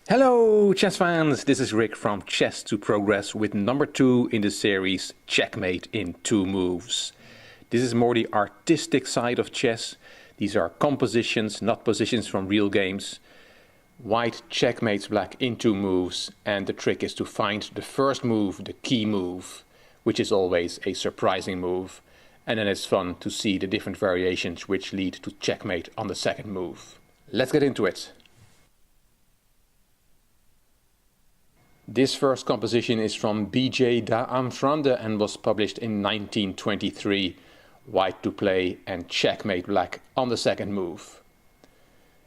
Hello chess fans, this is Rick from Chess to Progress with number 2 in the series Checkmate in 2 moves. This is more the artistic side of chess. These are compositions, not positions from real games. White checkmates black in 2 moves, and the trick is to find the first move, the key move, which is always a surprising move. And then it's fun to see the different variations which lead to checkmate on the second move. Let's get into it. This first composition is from B.J. Fronda and was published in 1923. White to play and checkmate black on the second move.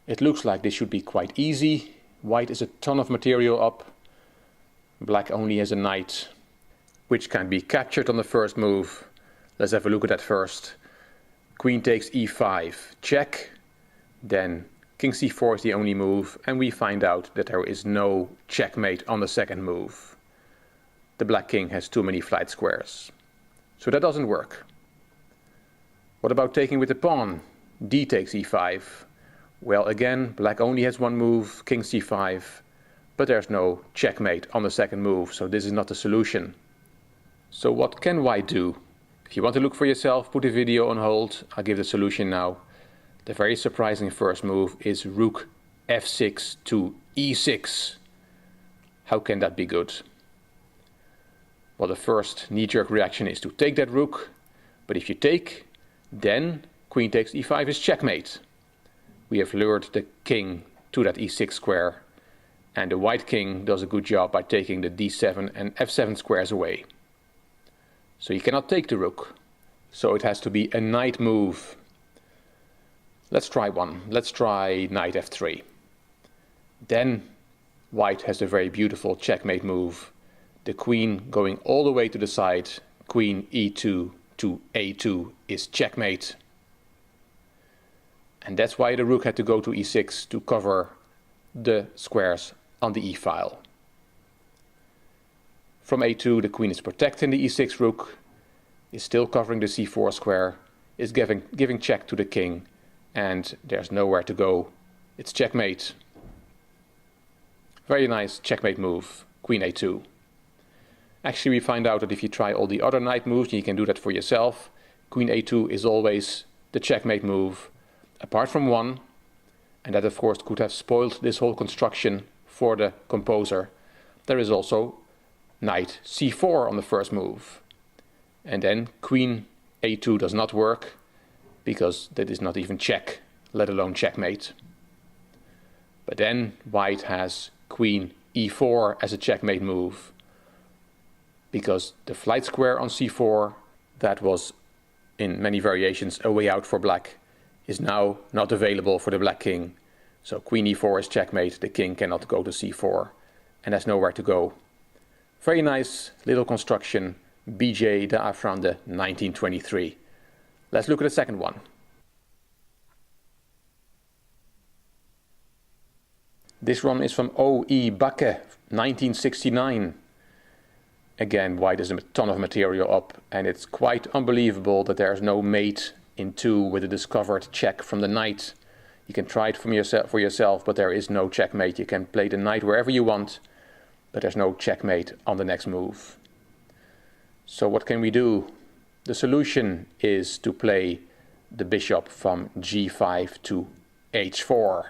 It looks like this should be quite easy. White is a ton of material up. Black only has a knight, which can be captured on the first move. Let's have a look at that first. Queen takes e5, check, then King c4 is the only move, and we find out that there is no checkmate on the second move. The black king has too many flight squares. So that doesn't work. What about taking with the pawn? D takes e5. Well, again, black only has one move, king c5, but there's no checkmate on the second move, so this is not the solution. So what can white do? If you want to look for yourself, put the video on hold. I'll give the solution now. The very surprising first move is rook f6 to e6. How can that be good? Well, the first knee-jerk reaction is to take that rook, but if you take, then queen takes e5 is checkmate. We have lured the king to that e6 square, and the white king does a good job by taking the d7 and f7 squares away. So you cannot take the rook, so it has to be a knight move. Let's try one. Let's try knight f3. Then white has a very beautiful checkmate move. The queen going all the way to the side, queen e2 to a2 is checkmate. And that's why the rook had to go to e6 to cover the squares on the e-file. From a2 the queen is protecting the e6 rook, is still covering the c4 square, is giving check to the king, and there's nowhere to go. It's checkmate. Very nice checkmate move, queen a2. Actually, we find out that if you try all the other knight moves, you can do that for yourself. Queen a2 is always the checkmate move, apart from one, and that of course could have spoiled this whole construction for the composer. There is also knight c4 on the first move. And then queen a2 does not work, because that is not even check, let alone checkmate. But then white has queen e4 as a checkmate move, because the flight square on c4, that was in many variations a way out for black, is now not available for the black king. So queen e4 is checkmate, the king cannot go to c4, and has nowhere to go. Very nice little construction, B.J. Fronda, 1923. Let's look at the second one. This one is from Libeca, 1969. Again, white has a ton of material up, and it's quite unbelievable that there's no mate in 2 with a discovered check from the knight. You can try it for yourself, but there is no checkmate. You can play the knight wherever you want, but there's no checkmate on the next move. So what can we do? The solution is to play the bishop from g5 to h4.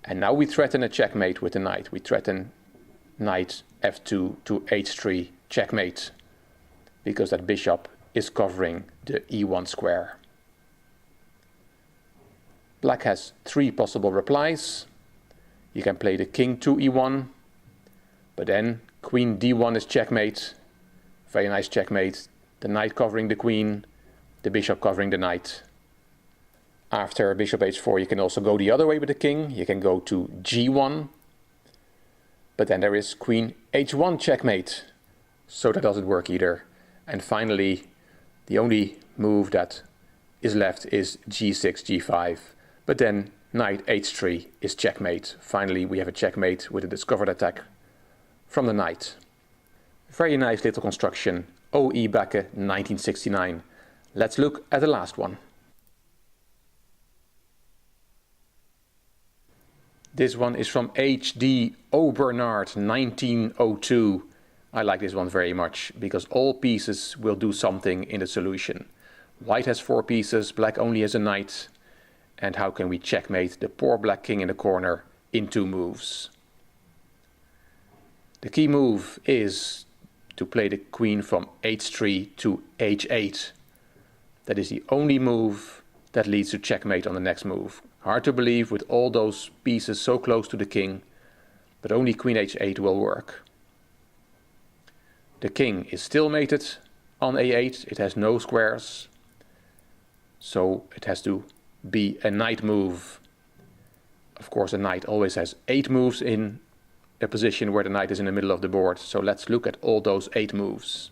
And now we threaten a checkmate with the knight. We threaten knight f2 to h3 checkmate, because that bishop is covering the e1 square. Black has 3 possible replies. You can play the king to e1, but then queen d1 is checkmate. Very nice checkmate. The knight covering the queen, the bishop covering the knight. After bishop h4 you can also go the other way with the king. You can go to g1, but then there is queen h1 checkmate. So that doesn't work either. And finally, the only move that is left is g6, g5, but then knight h3 is checkmate. Finally we have a checkmate with a discovered attack from the knight. Very nice little construction, Libeca, 1969. Let's look at the last one. This one is from H.D. Obernard, 1902. I like this one very much because all pieces will do something in the solution. White has 4 pieces, black only has a knight. And how can we checkmate the poor black king in the corner in 2 moves? The key move is to play the queen from h3 to h8. That is the only move that leads to checkmate on the next move. Hard to believe with all those pieces so close to the king, but only queen h8 will work. The king is still mated on a8, it has no squares, so it has to be a knight move. Of course, a knight always has 8 moves in a position where the knight is in the middle of the board, so let's look at all those 8 moves.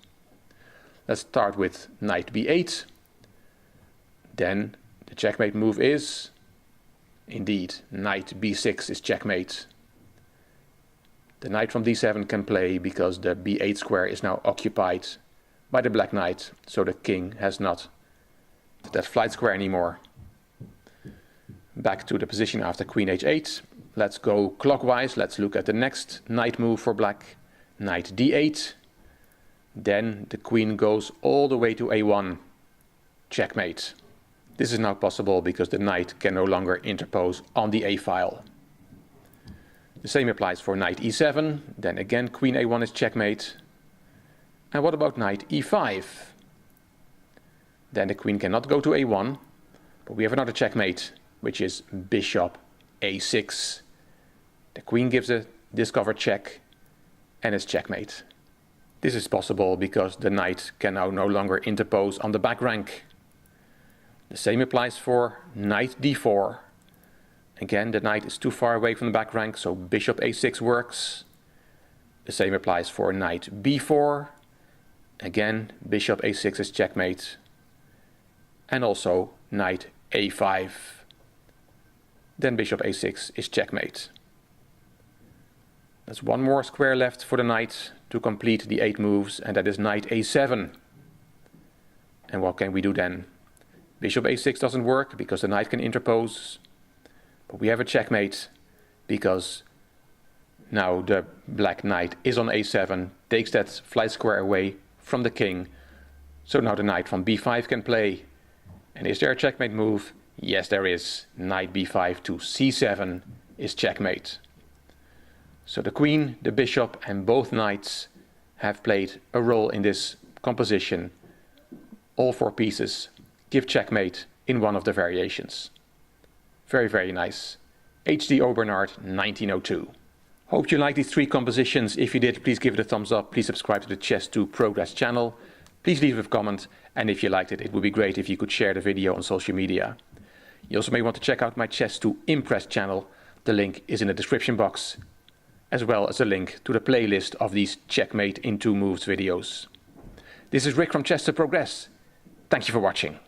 Let's start with knight b8. Then the checkmate move is, indeed, knight b6 is checkmate. The knight from d7 can play because the b8 square is now occupied by the black knight, so the king has not that flight square anymore. Back to the position after queen h8. Let's go clockwise. Let's look at the next knight move for black. Knight d8. Then the queen goes all the way to a1. Checkmate. This is now possible because the knight can no longer interpose on the a file. The same applies for knight e7. Then again queen a1 is checkmate. And what about knight e5? Then the queen cannot go to a1, but we have another checkmate, which is bishop a6. The queen gives a discovered check and it's checkmate. This is possible because the knight can now no longer interpose on the back rank. The same applies for knight d4. Again, the knight is too far away from the back rank, so bishop a6 works. The same applies for knight b4. Again, bishop a6 is checkmate. And also knight a5. Then bishop a6 is checkmate. There's one more square left for the knight to complete the 8 moves, and that is knight a7. And what can we do then? Bishop a6 doesn't work because the knight can interpose, but we have a checkmate because now the black knight is on a7, takes that flight square away from the king, so now the knight from b5 can play. And is there a checkmate move? Yes, there is. Knight b5 to c7 is checkmate. So the queen, the bishop and both knights have played a role in this composition. All 4 pieces give checkmate in one of the variations. Very, very nice. H.D. Obernard, 1902. Hope you liked these 3 compositions. If you did, please give it a thumbs up. Please subscribe to the Chess2 Progress channel. Please leave a comment, and if you liked it, it would be great if you could share the video on social media. You also may want to check out my Chess2 Impress channel. The link is in the description box, as well as a link to the playlist of these Checkmate in 2 moves videos. This is Rick from Chess2 Progress. Thank you for watching.